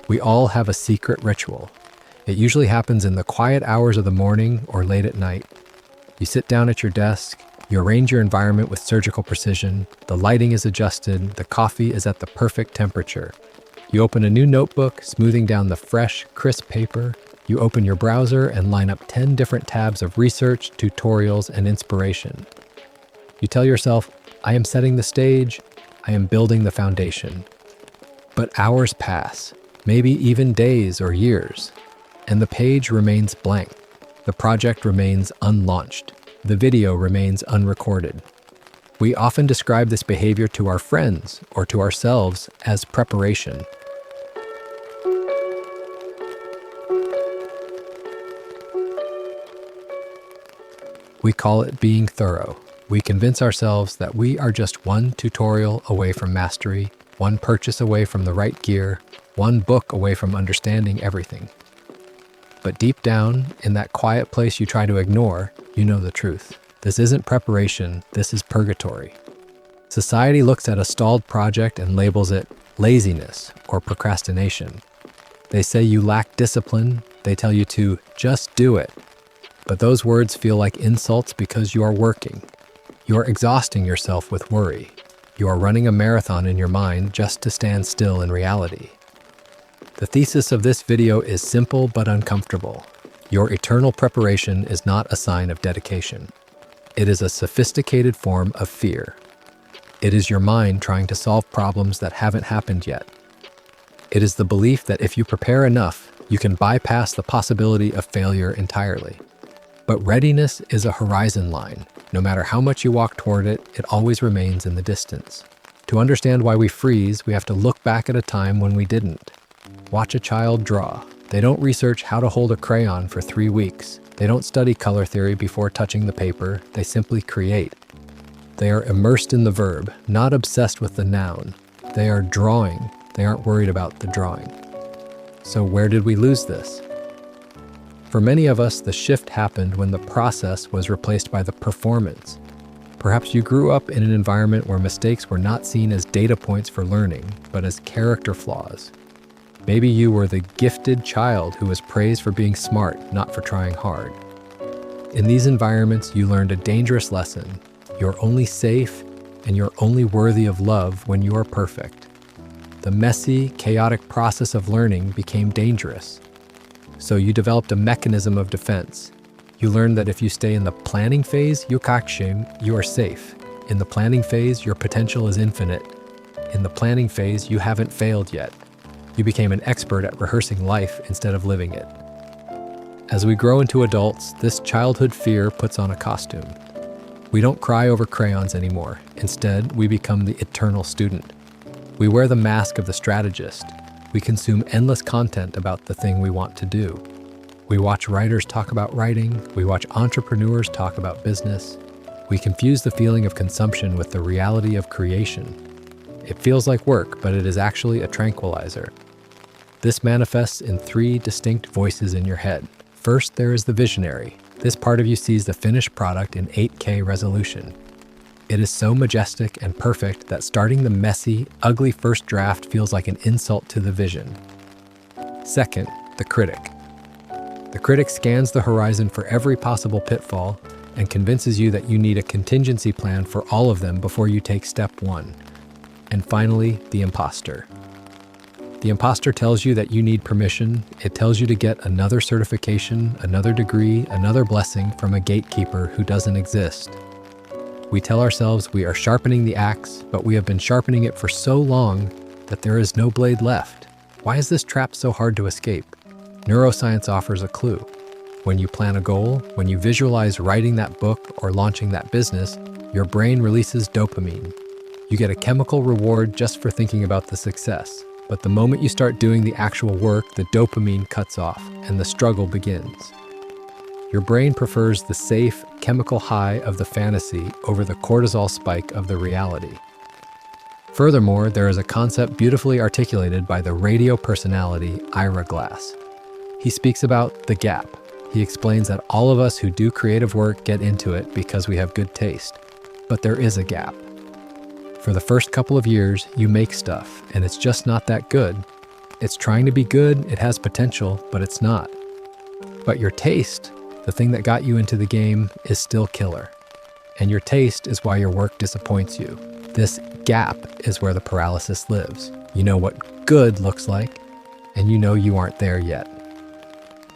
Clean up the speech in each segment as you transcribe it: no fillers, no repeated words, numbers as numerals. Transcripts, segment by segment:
We all have a secret ritual. It usually happens in the quiet hours of the morning or late at night. You sit down at your desk, you arrange your environment with surgical precision, the lighting is adjusted, the coffee is at the perfect temperature. You open a new notebook, smoothing down the fresh, crisp paper. You open your browser and line up 10 different tabs of research, tutorials, and inspiration. You tell yourself, I am setting the stage, I am building the foundation. But hours pass, maybe even days or years, and the page remains blank. The project remains unlaunched. The video remains unrecorded. We often describe this behavior to our friends or to ourselves as preparation. We call it being thorough. We convince ourselves that we are just one tutorial away from mastery, one purchase away from the right gear, one book away from understanding everything. But deep down, in that quiet place you try to ignore, you know the truth. This isn't preparation, this is purgatory. Society looks at a stalled project and labels it laziness or procrastination. They say you lack discipline, they tell you to just do it. But those words feel like insults because you are working. You are exhausting yourself with worry. You are running a marathon in your mind just to stand still in reality. The thesis of this video is simple but uncomfortable. Your eternal preparation is not a sign of dedication. It is a sophisticated form of fear. It is your mind trying to solve problems that haven't happened yet. It is the belief that if you prepare enough, you can bypass the possibility of failure entirely. But readiness is a horizon line. No matter how much you walk toward it, it always remains in the distance. To understand why we freeze, we have to look back at a time when we didn't. Watch a child draw. They don't research how to hold a crayon for 3 weeks. They don't study color theory before touching the paper. They simply create. They are immersed in the verb, not obsessed with the noun. They are drawing. They aren't worried about the drawing. So where did we lose this? For many of us, the shift happened when the process was replaced by the performance. Perhaps you grew up in an environment where mistakes were not seen as data points for learning, but as character flaws. Maybe you were the gifted child who was praised for being smart, not for trying hard. In these environments, you learned a dangerous lesson. You're only safe and you're only worthy of love when you are perfect. The messy, chaotic process of learning became dangerous. So you developed a mechanism of defense. You learned that if you stay in the planning phase, you are safe. In the planning phase, your potential is infinite. In the planning phase, you haven't failed yet. You became an expert at rehearsing life instead of living it. As we grow into adults, this childhood fear puts on a costume. We don't cry over crayons anymore. Instead, we become the eternal student. We wear the mask of the strategist. We consume endless content about the thing we want to do. We watch writers talk about writing. We watch entrepreneurs talk about business. We confuse the feeling of consumption with the reality of creation. It feels like work, but it is actually a tranquilizer. This manifests in 3 distinct voices in your head. First, there is the visionary. This part of you sees the finished product in 8K resolution. It is so majestic and perfect that starting the messy, ugly first draft feels like an insult to the vision. Second, the critic. The critic scans the horizon for every possible pitfall and convinces you that you need a contingency plan for all of them before you take step 1. And finally, the imposter. The imposter tells you that you need permission. It tells you to get another certification, another degree, another blessing from a gatekeeper who doesn't exist. We tell ourselves we are sharpening the axe, but we have been sharpening it for so long that there is no blade left. Why is this trap so hard to escape? Neuroscience offers a clue. When you plan a goal, when you visualize writing that book or launching that business, your brain releases dopamine. You get a chemical reward just for thinking about the success. But the moment you start doing the actual work, the dopamine cuts off and the struggle begins. Your brain prefers the safe, chemical high of the fantasy over the cortisol spike of the reality. Furthermore, there is a concept beautifully articulated by the radio personality Ira Glass. He speaks about the gap. He explains that all of us who do creative work get into it because we have good taste. But there is a gap. For the first couple of years, you make stuff, and it's just not that good. It's trying to be good, it has potential, but it's not. But your taste, the thing that got you into the game, is still killer. And your taste is why your work disappoints you. This gap is where the paralysis lives. You know what good looks like, and you know you aren't there yet.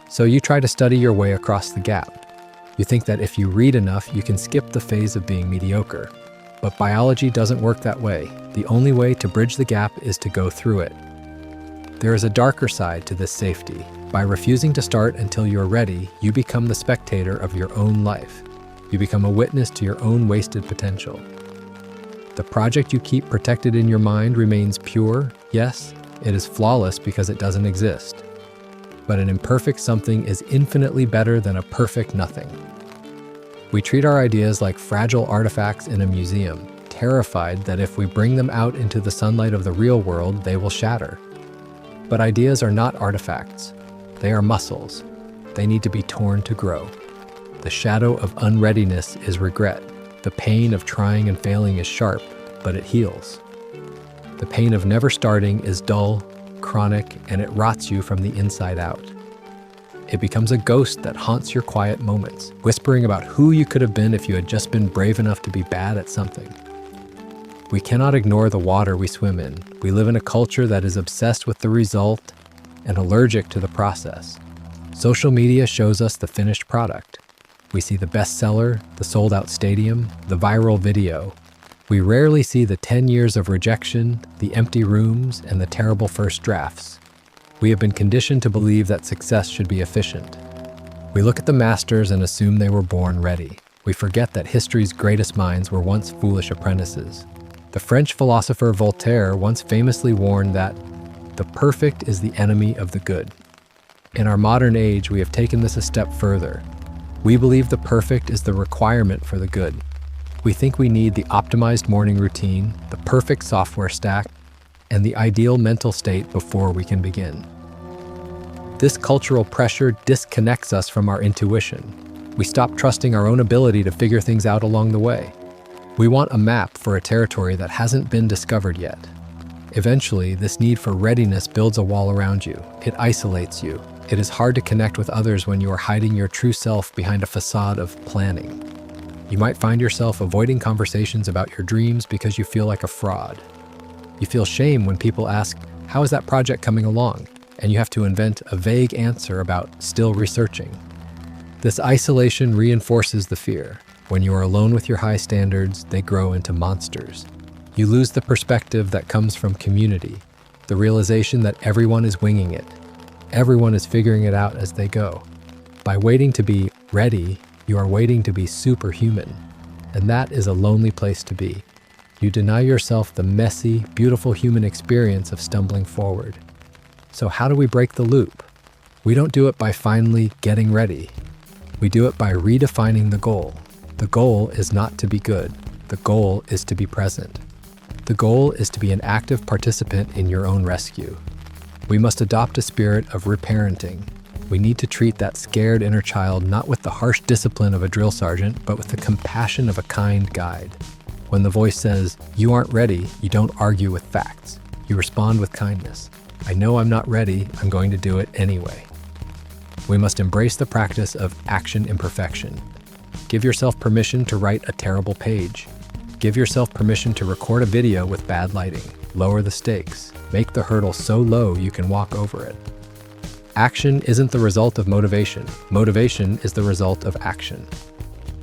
So you try to study your way across the gap. You think that if you read enough, you can skip the phase of being mediocre. But biology doesn't work that way. The only way to bridge the gap is to go through it. There is a darker side to this safety. By refusing to start until you're ready, you become the spectator of your own life. You become a witness to your own wasted potential. The project you keep protected in your mind remains pure. Yes, it is flawless because it doesn't exist. But an imperfect something is infinitely better than a perfect nothing. We treat our ideas like fragile artifacts in a museum, terrified that if we bring them out into the sunlight of the real world, they will shatter. But ideas are not artifacts. They are muscles. They need to be torn to grow. The shadow of unreadiness is regret. The pain of trying and failing is sharp, but it heals. The pain of never starting is dull, chronic, and it rots you from the inside out. It becomes a ghost that haunts your quiet moments, whispering about who you could have been if you had just been brave enough to be bad at something. We cannot ignore the water we swim in. We live in a culture that is obsessed with the result and allergic to the process. Social media shows us the finished product. We see the bestseller, the sold-out stadium, the viral video. We rarely see the 10 years of rejection, the empty rooms, and the terrible first drafts. We have been conditioned to believe that success should be efficient. We look at the masters and assume they were born ready. We forget that history's greatest minds were once foolish apprentices. The French philosopher Voltaire once famously warned that the perfect is the enemy of the good. In our modern age, we have taken this a step further. We believe the perfect is the requirement for the good. We think we need the optimized morning routine, the perfect software stack, and the ideal mental state before we can begin. This cultural pressure disconnects us from our intuition. We stop trusting our own ability to figure things out along the way. We want a map for a territory that hasn't been discovered yet. Eventually, this need for readiness builds a wall around you. It isolates you. It is hard to connect with others when you are hiding your true self behind a facade of planning. You might find yourself avoiding conversations about your dreams because you feel like a fraud. You feel shame when people ask, "How is that project coming along?" And you have to invent a vague answer about still researching. This isolation reinforces the fear. When you are alone with your high standards, they grow into monsters. You lose the perspective that comes from community, the realization that everyone is winging it. Everyone is figuring it out as they go. By waiting to be ready, you are waiting to be superhuman, and that is a lonely place to be. You deny yourself the messy, beautiful human experience of stumbling forward. So how do we break the loop? We don't do it by finally getting ready. We do it by redefining the goal. The goal is not to be good. The goal is to be present. The goal is to be an active participant in your own rescue. We must adopt a spirit of reparenting. We need to treat that scared inner child not with the harsh discipline of a drill sergeant, but with the compassion of a kind guide. When the voice says, "You aren't ready," you don't argue with facts. You respond with kindness. "I know I'm not ready, I'm going to do it anyway." We must embrace the practice of action imperfection. Give yourself permission to write a terrible page. Give yourself permission to record a video with bad lighting. Lower the stakes. Make the hurdle so low you can walk over it. Action isn't the result of motivation. Motivation is the result of action.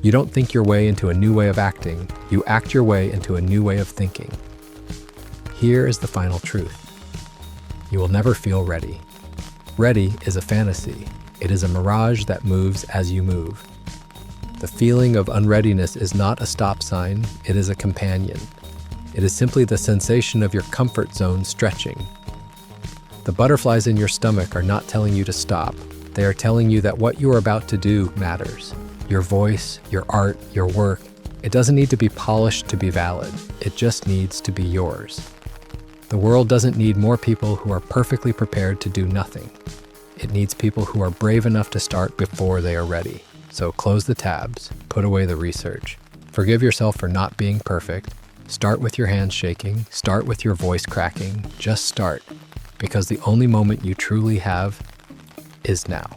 You don't think your way into a new way of acting. You act your way into a new way of thinking. Here is the final truth. You will never feel ready. Ready is a fantasy. It is a mirage that moves as you move. The feeling of unreadiness is not a stop sign, it is a companion. It is simply the sensation of your comfort zone stretching. The butterflies in your stomach are not telling you to stop. They are telling you that what you are about to do matters. Your voice, your art, your work, it doesn't need to be polished to be valid. It just needs to be yours. The world doesn't need more people who are perfectly prepared to do nothing. It needs people who are brave enough to start before they are ready. So close the tabs, put away the research. Forgive yourself for not being perfect. Start with your hands shaking, start with your voice cracking, just start, because the only moment you truly have is now.